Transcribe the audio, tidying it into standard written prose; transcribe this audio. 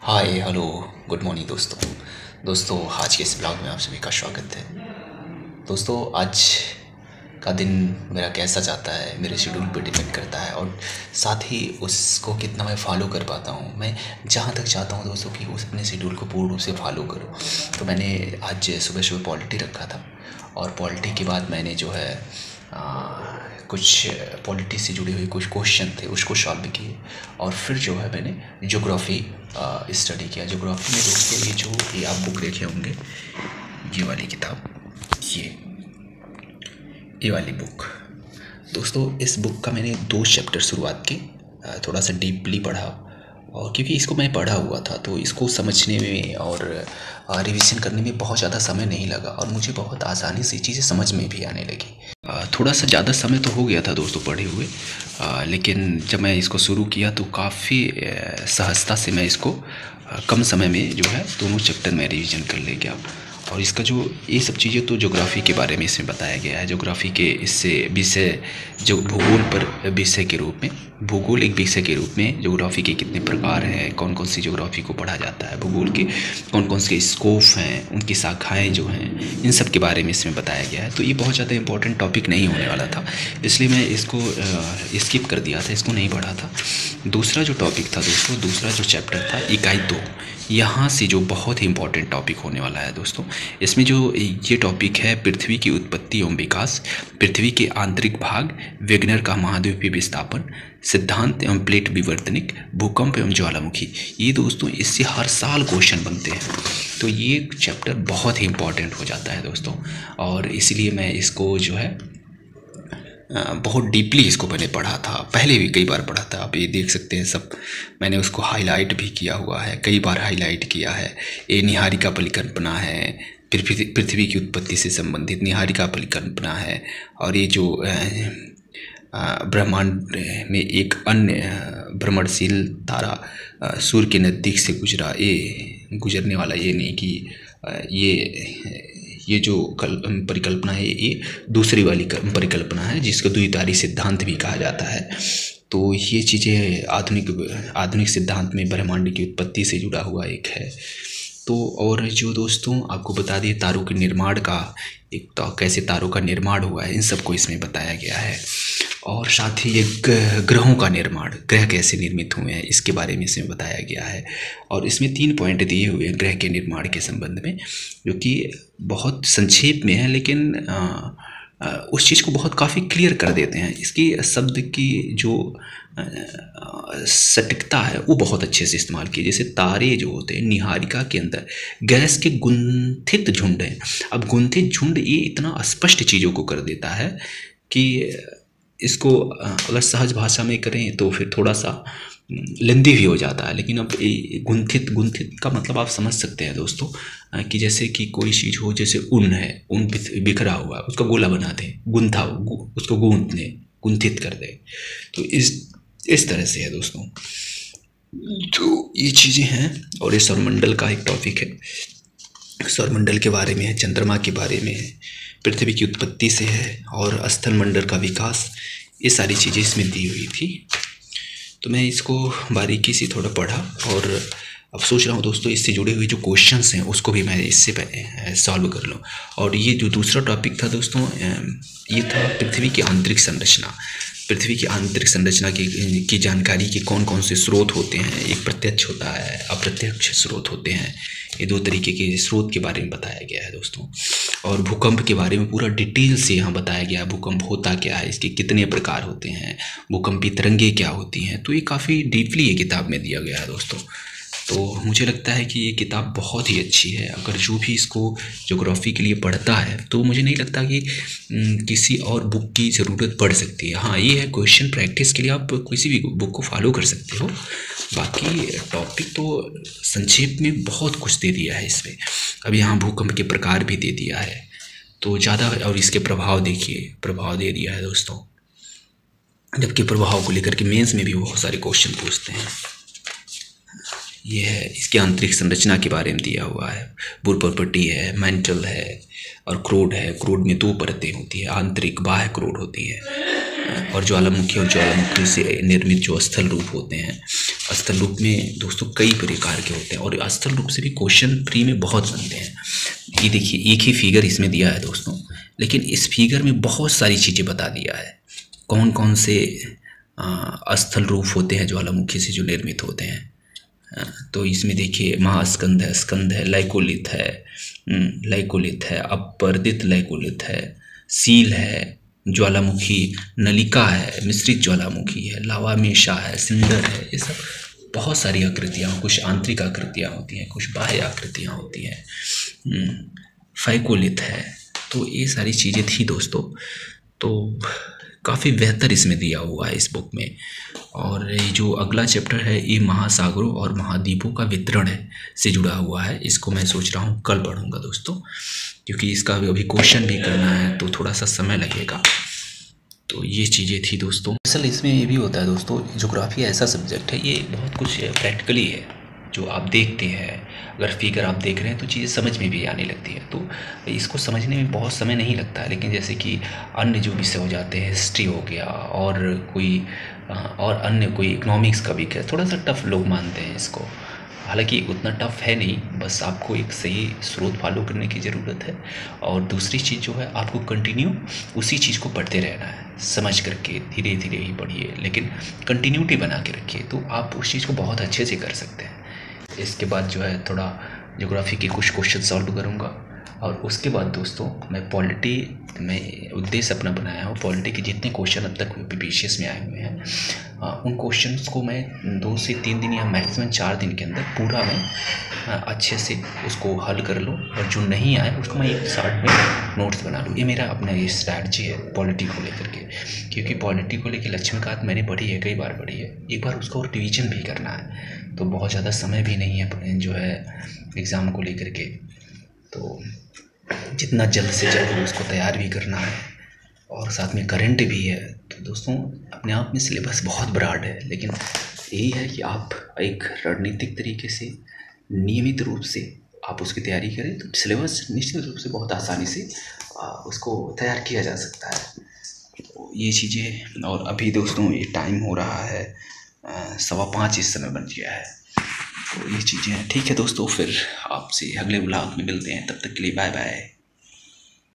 Hi hello good morning दोस्तों आज के इस ब्लॉग में आप सभी का स्वागत है। दोस्तों आज का दिन मेरा कैसा जाता है मेरे शेड्यूल पे डिपेंड करता है और साथ ही उसको कितना मैं फॉलो कर पाता हूँ। मैं जहाँ तक चाहता हूँ दोस्तों कि उस अपने शेड्यूल को पूर्ण रूप से फॉलो करूँ। तो मैंने आज सुबह सुबह पॉलिटी रखा था और पॉलिटी के बाद मैंने जो है कुछ पॉलिटी से जुड़े हुए कुछ क्वेश्चन थे उसको सॉल्व किए और फिर जो है मैंने ज्योग्राफी स्टडी किया। ज्योग्राफी में दोस्तों ये आप बुक देखे होंगे, ये वाली किताब, ये वाली बुक दोस्तों, इस बुक का मैंने 2 चैप्टर शुरुआत के थोड़ा सा डीपली पढ़ा और क्योंकि इसको मैं पढ़ा हुआ था तो इसको समझने में और रिवीजन करने में बहुत ज़्यादा समय नहीं लगा और मुझे बहुत आसानी से चीज़ें समझ में भी आने लगी। थोड़ा सा ज़्यादा समय तो हो गया था दोस्तों पढ़े हुए, लेकिन जब मैं इसको शुरू किया तो काफ़ी सहजता से मैं इसको कम समय में जो है दोनों चैप्टर में रिवीजन कर ले गया। और इसका जो ये सब चीज़ें तो ज्योग्राफी के बारे में इसमें बताया गया है। ज्योग्राफी के इससे विषय जो भूगोल पर विषय के रूप में, भूगोल एक विषय के रूप में ज्योग्राफी के कितने प्रकार हैं, कौन कौन सी ज्योग्राफी को पढ़ा जाता है, भूगोल के कौन कौन से स्कोप हैं, उनकी शाखाएं जो हैं, इन सब के बारे में इसमें बताया गया है। तो ये बहुत ज़्यादा इंपॉर्टेंट टॉपिक नहीं होने वाला था, इसलिए मैं इसको स्किप कर दिया था, इसको नहीं पढ़ा था। दूसरा जो टॉपिक था दोस्तों, दूसरा जो चैप्टर था इकाई 2, यहाँ से जो बहुत ही इंपॉर्टेंट टॉपिक होने वाला है दोस्तों। इसमें जो ये टॉपिक है पृथ्वी की उत्पत्ति एवं विकास, पृथ्वी के आंतरिक भाग, वेगनर का महाद्वीपीय विस्थापन सिद्धांत एवं प्लेट विवर्तनिक, भूकंप एवं ज्वालामुखी। ये दोस्तों इससे हर साल क्वेश्चन बनते हैं, तो ये चैप्टर बहुत ही इंपॉर्टेंट हो जाता है दोस्तों। और इसलिए मैं इसको जो है बहुत डीपली इसको मैंने पढ़ा था, पहले भी कई बार पढ़ा था। आप ये देख सकते हैं सब, मैंने उसको हाईलाइट भी किया हुआ है, कई बार हाईलाइट किया है। ये निहारिका परिकल्पना है, पृथ्वी की उत्पत्ति से संबंधित निहारिका परिकल्पना है। और ये जो ब्रह्मांड में एक अन्य भ्रमणशील तारा सूर्य के नज़दीक से गुजरने वाला, ये नहीं कि ये जो परिकल्पना है ये दूसरी वाली परिकल्पना है जिसको द्वितारी सिद्धांत भी कहा जाता है। तो ये चीज़ें आधुनिक सिद्धांत में ब्रह्मांड की उत्पत्ति से जुड़ा हुआ एक है। तो और जो दोस्तों आपको बता दिए तारों के निर्माण का, एक तो कैसे तारों का निर्माण हुआ है, इन सबको इसमें बताया गया है। और साथ ही एक ग्रहों का निर्माण, ग्रह कैसे निर्मित हुए हैं इसके बारे में इसमें बताया गया है। और इसमें 3 पॉइंट दिए हुए हैं ग्रह के निर्माण के संबंध में, जो कि बहुत संक्षेप में है लेकिन उस चीज़ को बहुत काफ़ी क्लियर कर देते हैं। इसकी शब्द की जो सटीकता है वो बहुत अच्छे से इस्तेमाल की। जैसे तारे जो होते हैं निहारिका के अंदर गैस के गुंथित झुंड हैं। अब गुंथित झुंड ये इतना स्पष्ट चीज़ों को कर देता है कि इसको अगर सहज भाषा में करें तो फिर थोड़ा सा लेंदी भी हो जाता है, लेकिन अब गुंथित का मतलब आप समझ सकते हैं दोस्तों, कि जैसे कि कोई चीज़ हो, जैसे ऊन है, ऊन बिखरा हुआ, उसका गोला बना दें, उसको गूंथ दें, गुंथित कर दें। तो इस तरह से है दोस्तों, तो ये चीज़ें हैं। और ये सौरमंडल का एक टॉपिक है, सौरमंडल के बारे में है, चंद्रमा के बारे में है, पृथ्वी की उत्पत्ति से है और स्थल मंडल का विकास, ये सारी चीज़ें इसमें दी हुई थी। तो मैं इसको बारीकी से थोड़ा पढ़ा और अब सोच रहा हूँ दोस्तों इससे जुड़े हुए जो क्वेश्चंस हैं उसको भी मैं इससे सॉल्व कर लूँ। और ये जो दूसरा टॉपिक था दोस्तों, ये था पृथ्वी की आंतरिक संरचना। पृथ्वी की आंतरिक संरचना की जानकारी के कौन कौन से स्रोत होते हैं, एक प्रत्यक्ष होता है, अप्रत्यक्ष स्रोत होते हैं। ये 2 तरीके के स्रोत के बारे में बताया गया है दोस्तों। और भूकंप के बारे में पूरा डिटेल से यहाँ बताया गया है, भूकंप होता क्या है, इसके कितने प्रकार होते हैं, भूकंपी तरंगे क्या होती हैं। तो ये काफ़ी डीपली ये किताब में दिया गया है दोस्तों। तो मुझे लगता है कि ये किताब बहुत ही अच्छी है। अगर जो भी इसको ज्योग्राफी के लिए पढ़ता है तो मुझे नहीं लगता कि किसी और बुक की ज़रूरत पड़ सकती है। हाँ, ये है क्वेश्चन प्रैक्टिस के लिए आप किसी भी बुक को फॉलो कर सकते हो। बाकी टॉपिक तो संक्षेप में बहुत कुछ दे दिया है इसमें। अब यहाँ भूकंप के प्रकार भी दे दिया है तो ज़्यादा, और इसके प्रभाव देखिए, प्रभाव दे दिया है दोस्तों। जबकि प्रभाव को लेकर के मेंस में भी बहुत सारे क्वेश्चन पूछते हैं। ये है इसकी आंतरिक संरचना के बारे में दिया हुआ है, बुर प्रॉपर्टी है, मेंटल है और क्रोड है। क्रोड में 2 परतें होती है, आंतरिक बाह्य क्रोड होती है। और ज्वालामुखी और ज्वालामुखी से निर्मित जो स्थल रूप होते हैं, स्थल रूप में दोस्तों कई प्रकार के होते हैं और स्थल रूप से भी क्वेश्चन प्री में बहुत बनते हैं। ये देखिए एक ही फिगर इसमें दिया है दोस्तों, लेकिन इस फिगर में बहुत सारी चीज़ें बता दिया है कौन कौन से स्थल रूप होते हैं ज्वालामुखी से जो निर्मित होते हैं। तो इसमें देखिए महास्कंद है, स्कंद है, लाइकोलिथ है, लाइकोलिथ है, अपवर्तित लाइकोलिथ है, सील है, ज्वालामुखी नलिका है, मिश्रित ज्वालामुखी है, लावा मेशा है, सिंडर है। ये सब बहुत सारी आकृतियाँ, कुछ आंतरिक आकृतियाँ होती हैं, कुछ बाह्य आकृतियाँ होती हैं, फाइकोलिथ है। तो ये सारी चीज़ें थी दोस्तों। तो काफ़ी बेहतर इसमें दिया हुआ है इस बुक में। और ये जो अगला चैप्टर है ये महासागरों और महाद्वीपों का वितरण है से जुड़ा हुआ है। इसको मैं सोच रहा हूँ कल पढ़ूँगा दोस्तों, क्योंकि इसका अभी क्वेश्चन भी करना है तो थोड़ा सा समय लगेगा। तो ये चीज़ें थी दोस्तों। असल इसमें ये भी होता है दोस्तों, ज्योग्राफी ऐसा सब्जेक्ट है, ये बहुत कुछ प्रैक्टिकली है जो आप देखते हैं। अगर फिगर आप देख रहे हैं तो चीज़ें समझ में भी आने लगती है, तो इसको समझने में बहुत समय नहीं लगता है। लेकिन जैसे कि अन्य जो विषय हो जाते हैं, हिस्ट्री हो गया और कोई और अन्य कोई इकोनॉमिक्स का भी थोड़ा सा टफ लोग मानते हैं इसको। हालांकि उतना टफ है नहीं, बस आपको एक सही स्रोत फॉलो करने की ज़रूरत है। और दूसरी चीज़ जो है आपको कंटिन्यू उसी चीज़ को पढ़ते रहना है, समझ करके धीरे धीरे ही पढ़िए, लेकिन कंटिन्यूटी बना के रखिए तो आप उस चीज़ को बहुत अच्छे से कर सकते हैं। इसके बाद जो है थोड़ा ज्योग्राफी के कुछ क्वेश्चन सॉल्व करूँगा और उसके बाद दोस्तों मैं पॉलिटी में उद्देश्य अपना बनाया हूँ। पॉलिटी के जितने क्वेश्चन अब तक बीपीएससी में आए हुए हैं उन क्वेश्चंस को मैं 2 से 3 दिन या मैक्सिमम 4 दिन के अंदर पूरा मैं अच्छे से उसको हल कर लूँ, और जो नहीं आए उसको मैं एक शॉर्ट में नोट्स बना लूँ। ये मेरा अपना ये स्ट्रैटेजी है पॉलिटी को लेकर के, क्योंकि पॉलिटी को लेकर लक्ष्मीकांत मैंने पढ़ी है, कई बार पढ़ी है, एक बार उसको और रिवीजन भी करना है। तो बहुत ज़्यादा समय भी नहीं है जो है एग्ज़ाम को लेकर के, तो जितना जल्द से जल्द उसको तैयार भी करना है और साथ में करंट भी है। तो दोस्तों अपने आप में सिलेबस बहुत ब्रॉड है, लेकिन यही है कि आप एक रणनीतिक तरीके से नियमित रूप से आप उसकी तैयारी करें तो सिलेबस निश्चित रूप से बहुत आसानी से उसको तैयार किया जा सकता है। तो ये चीज़ें, और अभी दोस्तों ये टाइम हो रहा है 5:15 इस समय बन गया है। तो ये चीज़ें हैं। ठीक है दोस्तों, फिर आपसे अगले व्लॉग में मिलते हैं, तब तक के लिए बाय बाय।